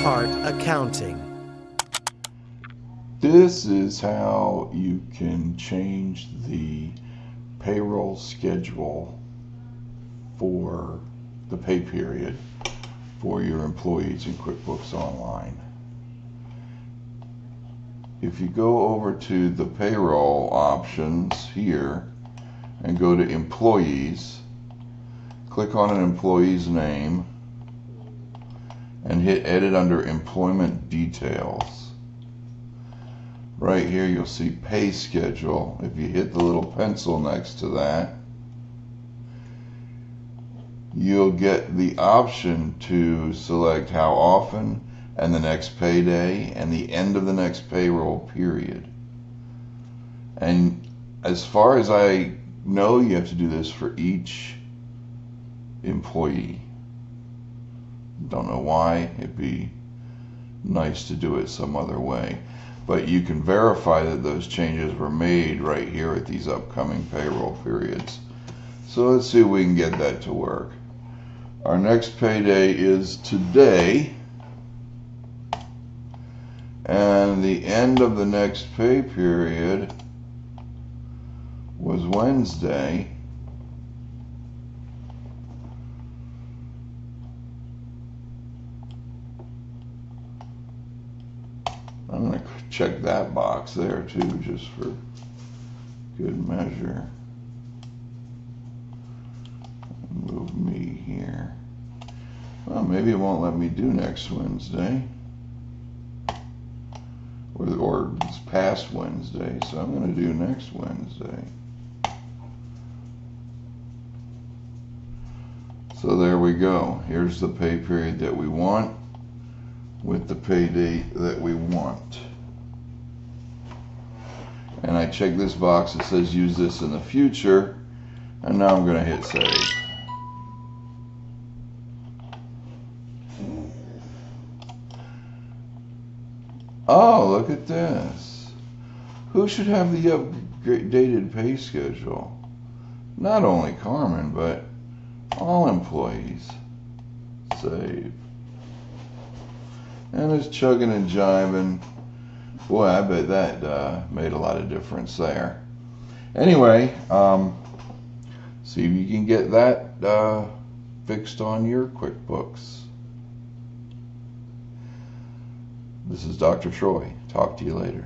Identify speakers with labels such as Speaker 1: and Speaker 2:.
Speaker 1: Eckhardt Accounting.
Speaker 2: This is how you can change the payroll schedule for the pay period for your employees in QuickBooks Online. If you go over to the payroll options here and go to employees, click on an employee's name and hit edit under employment details. Right here you'll see pay schedule. If you hit the little pencil next to that, you'll get the option to select how often and the next payday and the end of the next payroll period. And as far as I know, you have to do this for each employee. Don't know why. It'd be nice to do it some other way. But you can verify that those changes were made right here at these upcoming payroll periods. So let's see if we can get that to work. Our next payday is today, and the end of the next pay period was Wednesday. I'm going to check that box there too, just for good measure. Move me here. Well, maybe it won't let me do next Wednesday. Or it's past Wednesday, so I'm going to do next Wednesday. So there we go. Here's the pay period that we want with the pay date that we want. And I check this box that says use this in the future, and now I'm going to hit save. Oh, look at this. Who should have the updated pay schedule? Not only Carmen, but all employees. Save. And it's chugging and jiving. Boy, I bet that made a lot of difference there. Anyway, see if you can get that fixed on your QuickBooks. This is Dr. Troy. Talk to you later.